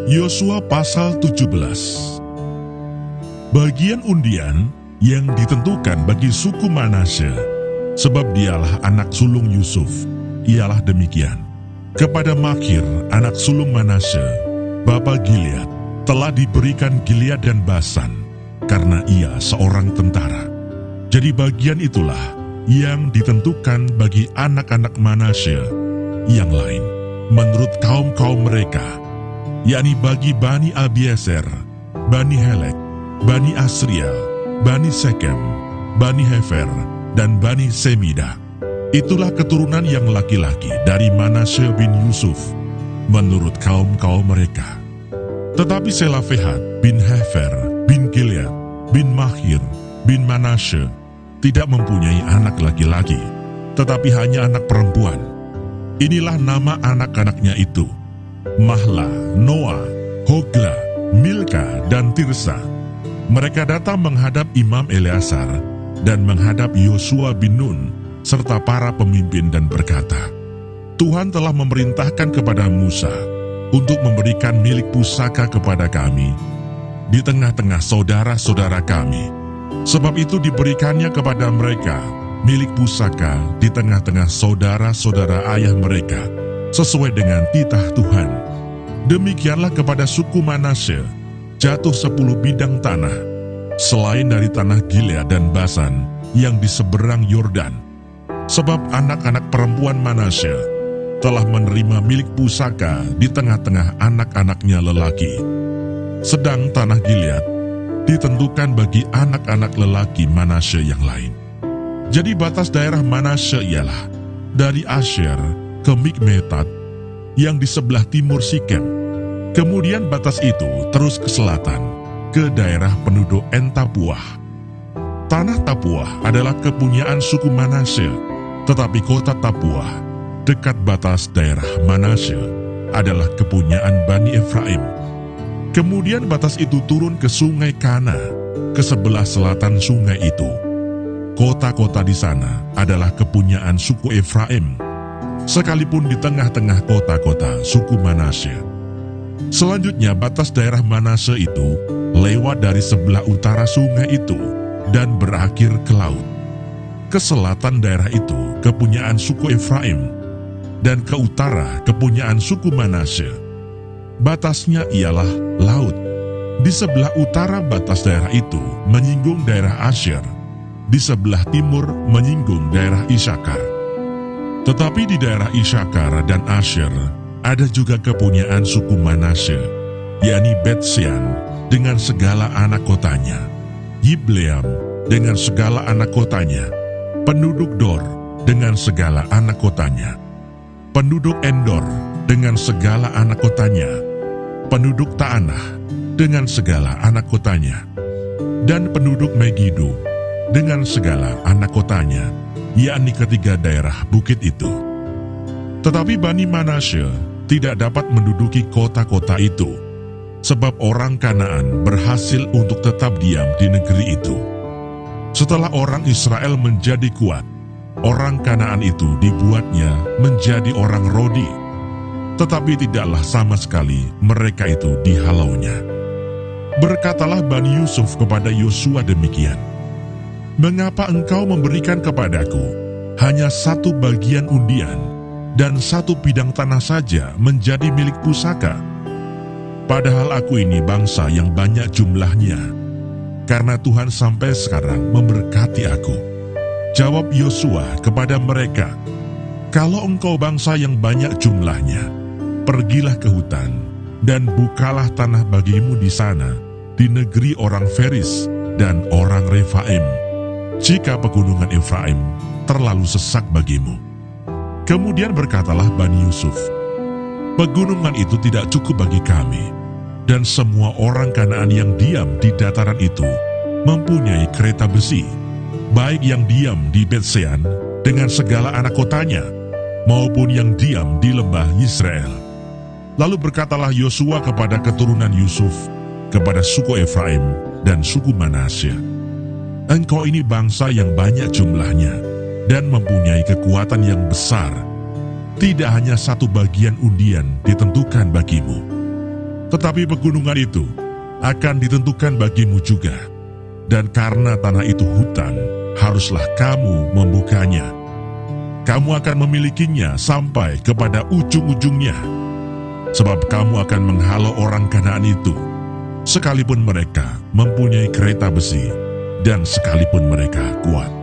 Yosua pasal 17. Bagian undian yang ditentukan bagi suku Manasye, sebab dialah anak sulung Yusuf, ialah demikian. Kepada Makir, anak sulung Manasye, bapa Gilead, telah diberikan Gilead dan Basan, karena ia seorang tentara. Jadi bagian itulah yang ditentukan bagi anak-anak Manasye yang lain, menurut kaum-kaum mereka, yakni bagi Bani Abiezer, Bani Helek, Bani Asriel, Bani Sekem, Bani Hefer, dan Bani Semida. Itulah keturunan yang laki-laki dari Manasye bin Yusuf, menurut kaum-kaum mereka. Tetapi Selafehat bin Hefer, bin Gilead, bin Mahir, bin Manasye, tidak mempunyai anak laki-laki, tetapi hanya anak perempuan. Inilah nama anak-anaknya itu: Mahla, Noah, Hogla, Milka, dan Tirsa. Mereka datang menghadap Imam Eleazar dan menghadap Yosua bin Nun serta para pemimpin dan berkata, Tuhan telah memerintahkan kepada Musa untuk memberikan milik pusaka kepada kami di tengah-tengah saudara-saudara kami. Sebab itu diberikannya kepada mereka milik pusaka di tengah-tengah saudara-saudara ayah mereka, sesuai dengan titah Tuhan. Demikianlah kepada suku Manasye jatuh 10 bidang tanah, selain dari tanah Gilead dan Basan yang di seberang Yordan. Sebab anak-anak perempuan Manasye telah menerima milik pusaka di tengah-tengah anak-anaknya lelaki. Sedang tanah Gilead ditentukan bagi anak-anak lelaki Manasye yang lain. Jadi batas daerah Manasye ialah dari Asher ke Mikmetat yang di sebelah timur Sikem. Kemudian batas itu terus ke selatan, ke daerah penduduk En-Tapuah. Tanah Tapuah adalah kepunyaan suku Manasye, tetapi kota Tapuah, dekat batas daerah Manasye, adalah kepunyaan Bani Efraim. Kemudian batas itu turun ke sungai Kana, ke sebelah selatan sungai itu. Kota-kota di sana adalah kepunyaan suku Efraim, sekalipun di tengah-tengah kota-kota suku Manasye. Selanjutnya batas daerah Manasye itu lewat dari sebelah utara sungai itu dan berakhir ke laut. Ke selatan daerah itu kepunyaan suku Efraim, dan ke utara kepunyaan suku Manasye. Batasnya ialah laut. Di sebelah utara batas daerah itu menyinggung daerah Asher, di sebelah timur menyinggung daerah Isakar. Tetapi di daerah Isakar dan Asher ada juga kepunyaan suku Manasye, yakni Bet-Sean dengan segala anak kotanya, Yibleam dengan segala anak kotanya, penduduk Dor dengan segala anak kotanya, penduduk Endor dengan segala anak kotanya, penduduk Ta'anah dengan segala anak kotanya, dan penduduk Megido dengan segala anak kotanya, yakni ketiga daerah bukit itu. Tetapi Bani Manasye tidak dapat menduduki kota-kota itu, sebab orang Kanaan berhasil untuk tetap diam di negeri itu. Setelah orang Israel menjadi kuat, orang Kanaan itu dibuatnya menjadi orang Rodi, tetapi tidaklah sama sekali mereka itu dihalaunya. Berkatalah Bani Yusuf kepada Yosua demikian, Mengapa engkau memberikan kepadaku hanya satu bagian undian dan satu bidang tanah saja menjadi milik pusaka? Padahal aku ini bangsa yang banyak jumlahnya, karena Tuhan sampai sekarang memberkati aku. Jawab Yosua kepada mereka, Kalau engkau bangsa yang banyak jumlahnya, pergilah ke hutan dan bukalah tanah bagimu di sana, di negeri orang Feris dan orang Refaim, jika pegunungan Efraim terlalu sesak bagimu. Kemudian berkatalah Bani Yusuf, Pegunungan itu tidak cukup bagi kami, dan semua orang Kanaan yang diam di dataran itu mempunyai kereta besi, baik yang diam di Bet-Sean dengan segala anak kotanya, maupun yang diam di lembah Yisrael. Lalu berkatalah Yosua kepada keturunan Yusuf, kepada suku Efraim dan suku Manasye, Engkau ini bangsa yang banyak jumlahnya dan mempunyai kekuatan yang besar. Tidak hanya satu bagian undian ditentukan bagimu. Tetapi pegunungan itu akan ditentukan bagimu juga. Dan karena tanah itu hutan, haruslah kamu membukanya. Kamu akan memilikinya sampai kepada ujung-ujungnya. Sebab kamu akan menghalau orang Kanaan itu, sekalipun mereka mempunyai kereta besi, dan sekalipun mereka kuat.